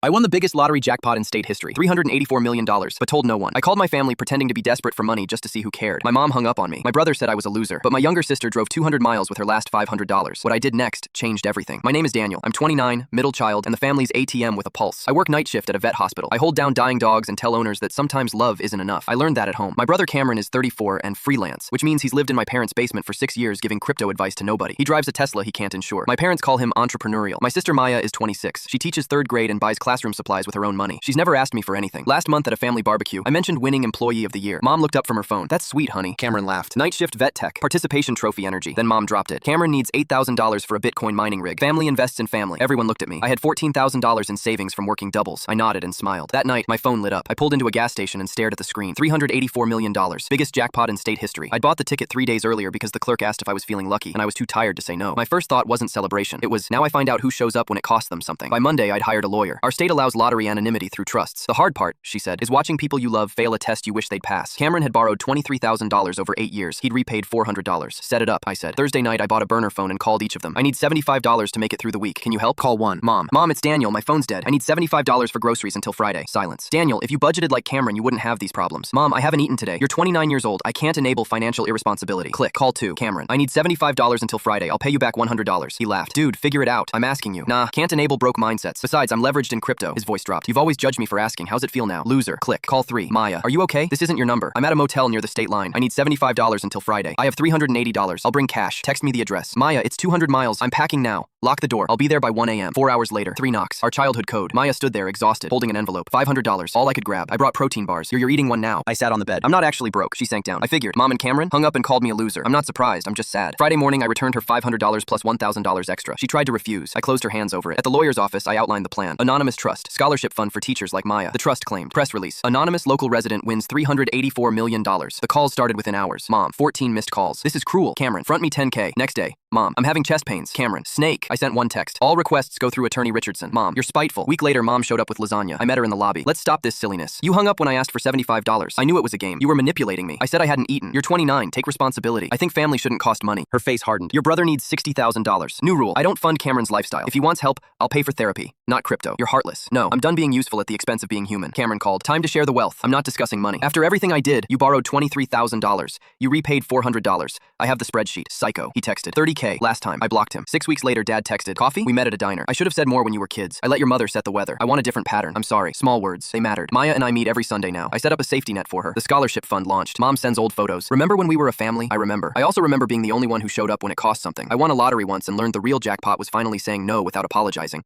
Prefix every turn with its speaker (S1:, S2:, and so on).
S1: I won the biggest lottery jackpot in state history, $384 million, but told no one. I called my family pretending to be desperate for money just to see who cared. My mom hung up on me. My brother said I was a loser, but my younger sister drove 200 miles with her last $500. What I did next changed everything. My name is Daniel. I'm 29, middle child, and the family's ATM with a pulse. I work night shift at a vet hospital. I hold down dying dogs and tell owners that sometimes love isn't enough. I learned that at home. My brother Cameron is 34 and freelance, which means he's lived in my parents' basement for 6 years giving crypto advice to nobody. He drives a Tesla he can't insure. My parents call him entrepreneurial. My sister Maya is 26. She teaches 3rd grade and buys classroom supplies with her own money. She's never asked me for anything. Last month at a family barbecue, I mentioned winning Employee of the Year. Mom looked up from her phone. "That's sweet, honey." Cameron laughed. "Night shift vet tech. Participation trophy energy." Then mom dropped it. "Cameron needs $8,000 for a Bitcoin mining rig. Family invests in family." Everyone looked at me. I had $14,000 in savings from working doubles. I nodded and smiled. That night, my phone lit up. I pulled into a gas station and stared at the screen. $384 million. Biggest jackpot in state history. I'd bought the ticket 3 days earlier because the clerk asked if I was feeling lucky, and I was too tired to say no. My first thought wasn't celebration. It was, now I find out who shows up when it costs them something. By Monday, I'd hired a lawyer. Our state allows lottery anonymity through trusts. The hard part, she said, is watching people you love fail a test you wish they'd pass. Cameron had borrowed $23,000 over 8 years. He'd repaid $400. "Set it up," I said. Thursday night, I bought a burner phone and called each of them. "I need $75 to make it through the week. Can you help?" Call 1. "Mom. Mom, it's Daniel. My phone's dead. I need $75 for groceries until Friday." Silence. "Daniel, if you budgeted like Cameron, you wouldn't have these problems." "Mom, I haven't eaten today." "You're 29 years old. I can't enable financial irresponsibility." Click. Call 2. "Cameron, I need $75 until Friday. I'll pay you back $100. He laughed. "Dude, figure it out. I'm asking you." "Nah, can't enable broke mindsets. Besides, I'm leveraged in crypto." His voice dropped. "You've always judged me for asking. How's it feel now?" "Loser." Click. Call 3. "Maya, are you okay? This isn't your number. I'm at a motel near the state line. I need $75 until Friday. I have $380. I'll bring cash. Text me the address." "Maya, it's 200 miles. I'm packing now. Lock the door. I'll be there by 1 a.m. 4 hours later. 3 knocks. Our childhood code. Maya stood there, exhausted, holding an envelope. $500. All I could grab. "I brought protein bars. You're eating one now." I sat on the bed. "I'm not actually broke." She sank down. "I figured." Mom and Cameron hung up and called me a loser. "I'm not surprised. I'm just sad." Friday morning, I returned her $500 plus $1,000 extra. She tried to refuse. I closed her hands over it. At the lawyer's office, I outlined the plan. Anonymous trust. Scholarship fund for teachers like Maya. The trust claimed. Press release. Anonymous local resident wins $384 million. The calls started within hours. Mom, 14 missed calls. "This is cruel." Cameron, "Front me 10K. Next day. Mom, "I'm having chest pains." Cameron, "Snake." I sent one text. "All requests go through attorney Richardson." Mom, "You're spiteful." Week later, Mom showed up with lasagna. I met her in the lobby. "Let's stop this silliness. You hung up when I asked for $75. I knew it was a game. You were manipulating me." I said I hadn't eaten. "You're 29. Take responsibility. I think family shouldn't cost money." Her face hardened. "Your brother needs $60,000. New rule. I don't fund Cameron's lifestyle. If he wants help, I'll pay for therapy. Not crypto. You're heartless." "No, I'm done being useful at the expense of being human." Cameron called. "Time to share the wealth. I'm not discussing money. After everything I did, you borrowed $23,000. You repaid $400. I have the spreadsheet." "Psycho." He texted. "30K. Last time." I blocked him. 6 weeks later, Dad texted. "Coffee? We met at a diner. I should have said more when you were kids. I let your mother set the weather. I want a different pattern. I'm sorry. Small words. They mattered." Maya and I meet every Sunday now. I set up a safety net for her. The scholarship fund launched. Mom sends old photos. "Remember when we were a family?" I remember. I also remember being the only one who showed up when it cost something. I won a lottery once and learned the real jackpot was finally saying no without apologizing.